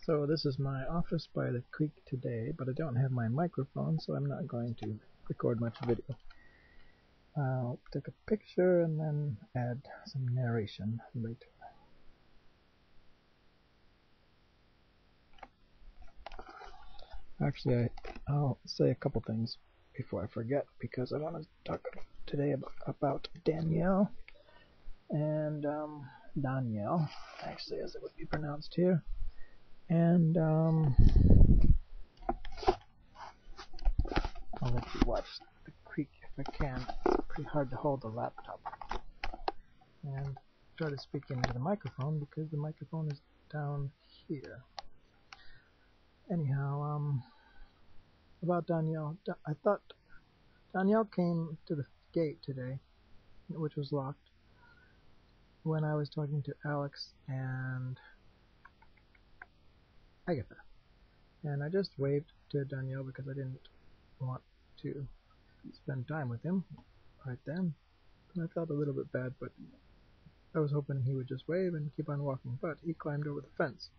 So this is my office by the creek today, but I don't have my microphone, so I'm not going to record much video. I'll take a picture and then add some narration later. Actually, I'll say a couple things before I forget, because I want to talk today about Danielle and Danielle, actually, as it would be pronounced here. And I'll let you watch the creek if I can. It's pretty hard to hold the laptop. And try to speak into the microphone because the microphone is down here. Anyhow, about Danielle. I thought Danielle came to the gate today, which was locked, when I was talking to Alex and Agatha. And I just waved to Danielle because I didn't want to spend time with him right then. And I felt a little bit bad, but I was hoping he would just wave and keep on walking. But he climbed over the fence.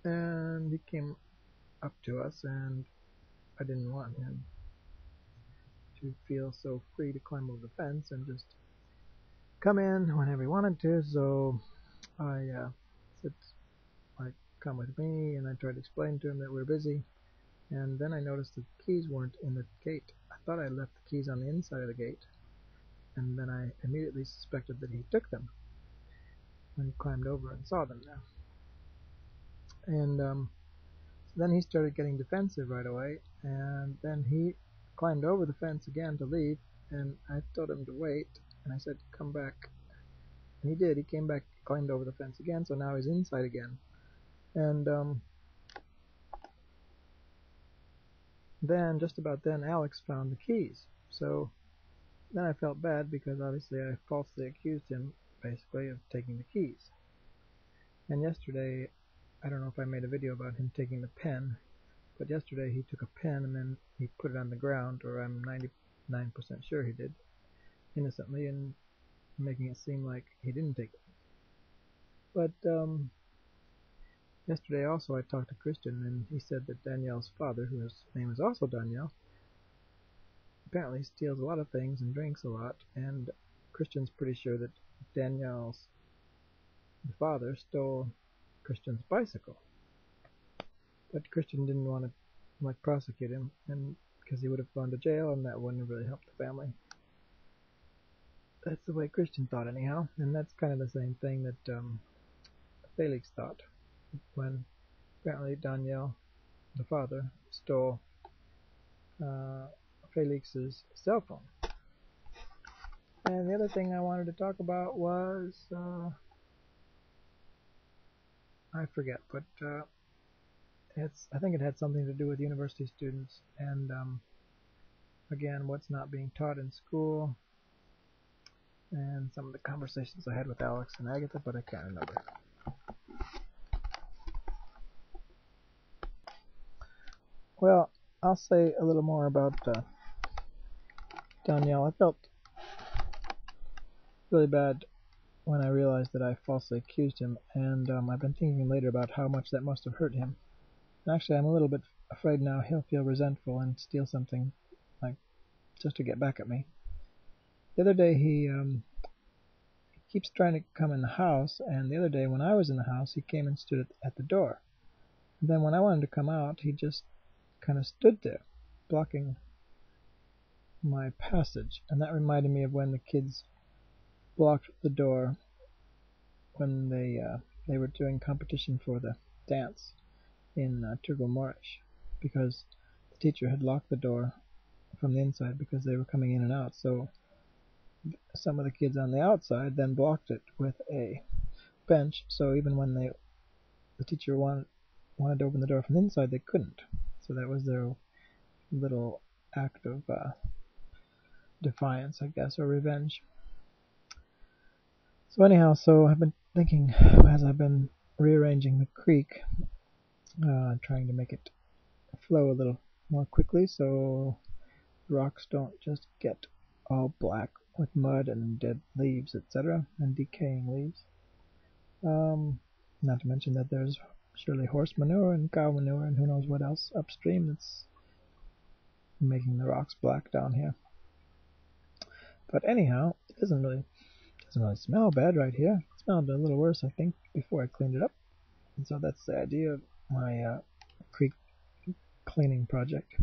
And he came up to us, and I didn't want him to feel so free to climb over the fence and just come in whenever he wanted to. So I said, like, come with me, and I tried to explain to him that we're busy. And then I noticed the keys weren't in the gate. I thought I left the keys on the inside of the gate, and then I immediately suspected that he took them when he climbed over and saw them there. And then he started getting defensive right away, and then he climbed over the fence again to leave, and I told him to wait, and I said, come back. And he did. He came back, climbed over the fence again, so now he's inside again. And then, just about then, Alex found the keys. So then I felt bad because obviously I falsely accused him, basically, of taking the keys. And yesterday, I don't know if I made a video about him taking the pen, but yesterday he took a pen and then he put it on the ground, or I'm 99% sure he did, innocently, and making it seem like he didn't take it. But yesterday also I talked to Christian, and he said that Danielle's father, whose name is also Danielle, apparently steals a lot of things and drinks a lot, and Christian's pretty sure that Danielle's father stole Christian's bicycle. But Christian didn't want to prosecute him, and because he would have gone to jail, and that wouldn't have really helped the family. That's the way Christian thought, anyhow, and that's kind of the same thing that Felix thought when apparently Danielle, the father, stole Felix's cell phone. And the other thing I wanted to talk about was I forget, but I think it had something to do with university students and again, what's not being taught in school, and some of the conversations I had with Alex and Agatha, but I can't remember. Well, I'll say a little more about Danielle. I felt really bad when I realized that I falsely accused him, and I've been thinking later about how much that must have hurt him. And actually, I'm a little bit afraid now he'll feel resentful and steal something, like, just to get back at me. The other day he keeps trying to come in the house, and the other day when I was in the house, he came and stood at the door. And then when I wanted to come out, he just kind of stood there, blocking my passage. And that reminded me of when the kids blocked the door when they were doing competition for the dance in Turgo Moorish, because the teacher had locked the door from the inside because they were coming in and out. So some of the kids on the outside then blocked it with a bench, so even when the teacher wanted to open the door from the inside, they couldn't. So that was their little act of defiance, I guess, or revenge. So anyhow, so I've been thinking, as I've been rearranging the creek, trying to make it flow a little more quickly so rocks don't just get all black with mud and dead leaves, etc., and decaying leaves. Not to mention that there's surely horse manure and cow manure and who knows what else upstream that's making the rocks black down here. But anyhow, it doesn't really smell bad right here. It smelled a little worse, I think, before I cleaned it up. And so that's the idea of my creek cleaning project.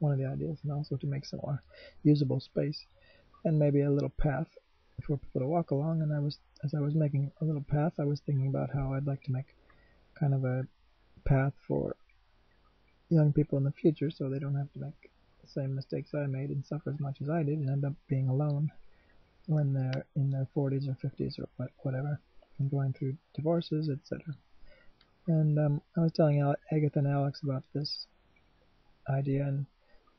One of the ideas, and also to make some more usable space and maybe a little path for people to walk along. And as I was making a little path, I was thinking about how I'd like to make kind of a path for young people in the future so they don't have to make the same mistakes I made and suffer as much as I did and end up being alone when they're in their 40s or 50s or whatever and going through divorces, etc. And I was telling Agatha and Alex about this idea, and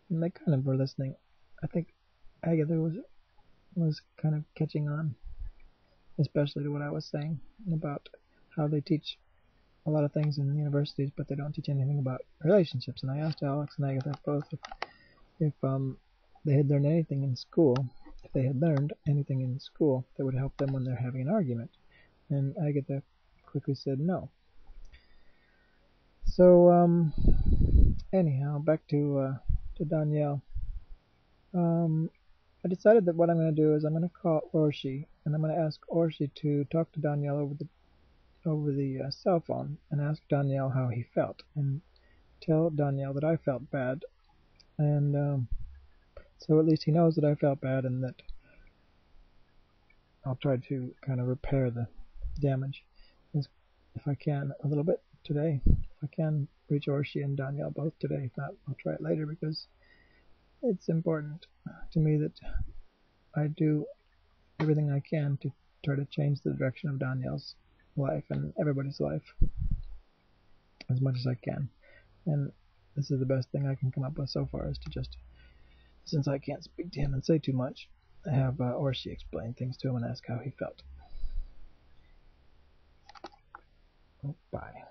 they kind of were listening. I think Agatha was kind of catching on, especially to what I was saying about how they teach a lot of things in universities, but they don't teach anything about relationships. And I asked Alex and Agatha both if they had learned anything in school, if they had learned anything in school that would help them when they're having an argument. And Agatha quickly said no. So anyhow, back to Danielle. I decided that what I'm going to do is I'm going to call Orshi, and I'm going to ask Orshi to talk to Danielle over the cell phone and ask Danielle how he felt, and tell Danielle that I felt bad, and so at least he knows that I felt bad and that I'll try to kind of repair the damage if I can a little bit today. If I can reach Orshi and Danielle both today, if not, I'll try it later because it's important to me that I do everything I can to try to change the direction of Danielle's life and everybody's life as much as I can. And this is the best thing I can come up with so far, is to just, since I can't speak to him and say too much, have Orshi explain things to him and ask how he felt. Oh, bye.